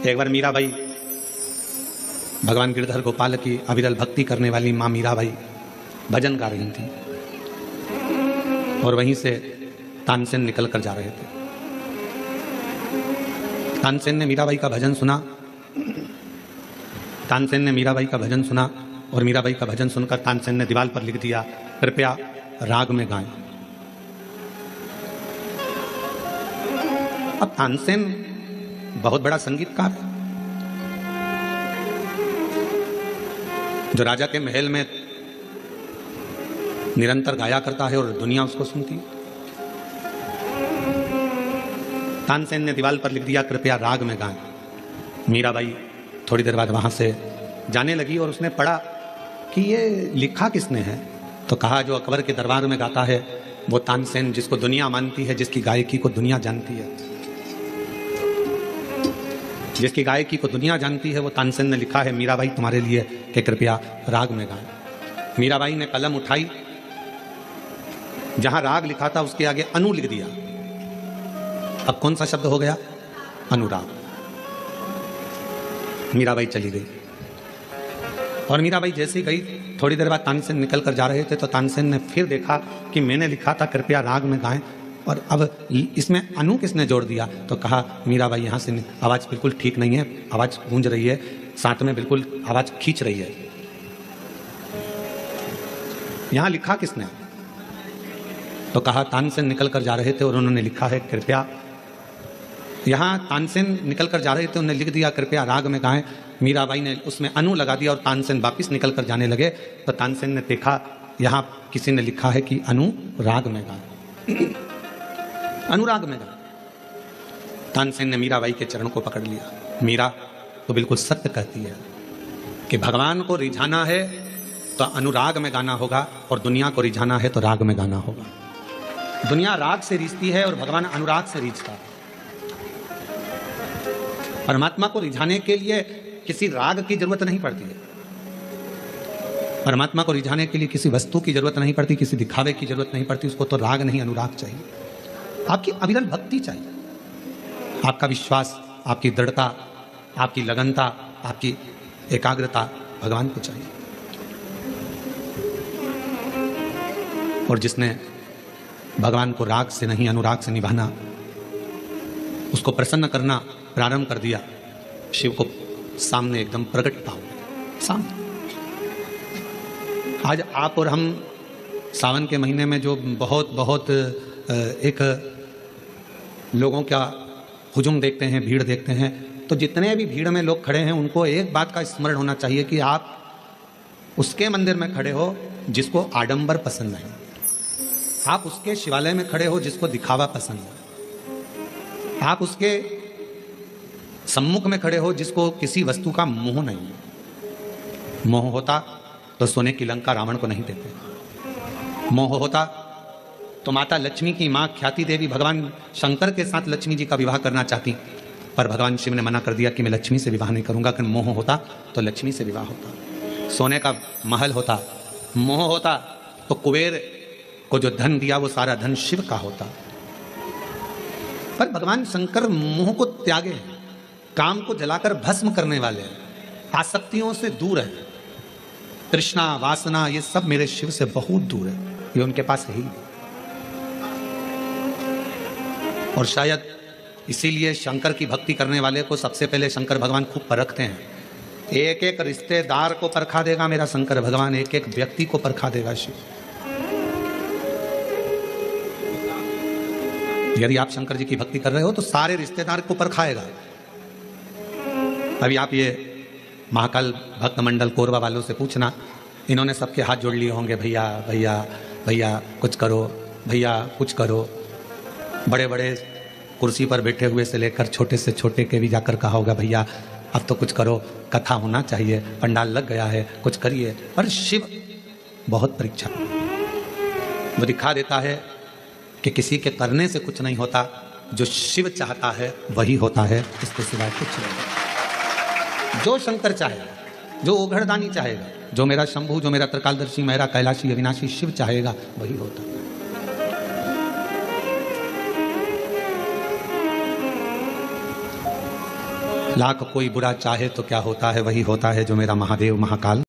एक बार मीराबाई भगवान गिरधर गोपाल की अविरल भक्ति करने वाली माँ मीराबाई भजन गा रही थी और वहीं से तानसेन निकल कर जा रहे थे। तानसेन ने मीराबाई का भजन सुना। तानसेन ने मीराबाई का भजन सुना और मीराबाई का भजन सुनकर तानसेन ने दीवार पर लिख दिया, कृपया राग में गाएं। अब तानसेन बहुत बड़ा संगीतकार है, जो राजा के महल में निरंतर गाया करता है और दुनिया उसको सुनती है। तानसेन ने दीवार पर लिख दिया, कृपया राग में गाएं। मीराबाई थोड़ी देर बाद वहां से जाने लगी और उसने पढ़ा कि ये लिखा किसने है, तो कहा जो अकबर के दरबार में गाता है वो तानसेन, जिसको दुनिया मानती है, जिसकी गायकी को दुनिया जानती है, जिसकी गायकी को दुनिया जानती है, वो तानसेन ने लिखा है मीराबाई तुम्हारे लिए कि कृपया राग में गाएं। मीराबाई ने कलम उठाई, जहां राग लिखा था उसके आगे अनु लिख दिया। अब कौन सा शब्द हो गया? अनुराग। मीराबाई चली गई और मीराबाई जैसे ही गई थोड़ी देर बाद तानसेन निकल कर जा रहे थे तो तानसेन ने फिर देखा कि मैंने लिखा था कृपया राग में गाएं और अब इसमें अनु किसने जोड़ दिया, तो कहा मीराबाई यहाँ से आवाज़ बिल्कुल ठीक नहीं है, आवाज़ गूंज रही है, साथ में बिल्कुल आवाज़ खींच रही है। यहाँ लिखा किसने? तो कहा तानसेन निकल कर जा रहे थे और उन्होंने लिखा है कृपया। यहाँ तानसेन निकल कर जा रहे थे, उन्होंने लिख दिया कृपया राग में गाएं। मीराबाई ने उसमें अनु लगा दिया और तानसेन वापिस निकल कर जाने लगे तो तानसेन ने देखा यहाँ किसी ने लिखा है कि अनुराग में गाएं। अनुराग में गाएं। तानसेन ने मीराबाई के चरण को पकड़ लिया। मीरा तो बिल्कुल सत्य कहती है कि भगवान को रिझाना है तो अनुराग में गाना होगा और दुनिया को रिझाना है तो राग में गाना होगा। दुनिया राग से रिझती है और भगवान अनुराग से रिझता है। परमात्मा को रिझाने के लिए किसी राग की जरूरत नहीं पड़ती है, परमात्मा को रिझाने के लिए किसी वस्तु की जरूरत नहीं पड़ती, किसी दिखावे की जरूरत नहीं पड़ती। उसको तो राग नहीं अनुराग चाहिए। आपकी अविरल भक्ति चाहिए, आपका विश्वास, आपकी दृढ़ता, आपकी लगनता, आपकी एकाग्रता भगवान को चाहिए। और जिसने भगवान को राग से नहीं अनुराग से निभाना, उसको प्रसन्न करना प्रारंभ कर दिया, शिव को सामने एकदम प्रकट पाओ सामने। आज आप और हम सावन के महीने में जो बहुत एक लोगों का हुजूम देखते हैं, भीड़ देखते हैं, तो जितने भी भीड़ में लोग खड़े हैं उनको एक बात का स्मरण होना चाहिए कि आप उसके मंदिर में खड़े हो जिसको आडंबर पसंद नहीं, आप उसके शिवालय में खड़े हो जिसको दिखावा पसंद है, आप उसके सम्मुख में खड़े हो जिसको किसी वस्तु का मोह नहीं है। मोह होता तो सोने की लंका रावण को नहीं देते। मोह होता तो माता लक्ष्मी की मां ख्याति देवी भगवान शंकर के साथ लक्ष्मी जी का विवाह करना चाहती, पर भगवान शिव ने मना कर दिया कि मैं लक्ष्मी से विवाह नहीं करूंगा। कि मोह होता तो लक्ष्मी से विवाह होता, सोने का महल होता। मोह होता तो कुबेर को जो धन दिया वो सारा धन शिव का होता। पर भगवान शंकर मोह को त्यागे हैं, काम को जलाकर भस्म करने वाले हैं, आसक्तियों से दूर है। तृष्णा वासना ये सब मेरे शिव से बहुत दूर है, ये उनके पास है ही। और शायद इसीलिए शंकर की भक्ति करने वाले को सबसे पहले शंकर भगवान खूब परखते हैं। एक एक रिश्तेदार को परखा देगा मेरा शंकर भगवान, एक एक व्यक्ति को परखा देगा शिव। यदि आप शंकर जी की भक्ति कर रहे हो तो सारे रिश्तेदार को परखाएगा। अभी आप ये महाकाल भक्त मंडल कोरबा वालों से पूछना, इन्होंने सबके हाथ जोड़ लिए होंगे, भैया भैया भैया कुछ करो, भैया कुछ करो। बड़े बड़े कुर्सी पर बैठे हुए से लेकर छोटे से छोटे के भी जाकर कहा होगा भैया अब तो कुछ करो, कथा होना चाहिए, पंडाल लग गया है, कुछ करिए। पर शिव बहुत परीक्षा, वो दिखा देता है कि किसी के करने से कुछ नहीं होता, जो शिव चाहता है वही होता है, इसके सिवाय कुछ नहीं। जो शंकर चाहेगा, जो ओघड़दानी चाहेगा, जो मेरा शंभू, जो मेरा त्रिकालदर्शी, मेरा कैलाशी अविनाशी शिव चाहेगा वही होता है। लाख कोई बुरा चाहे तो क्या होता है, वही होता है जो मेरा महादेव महाकाल।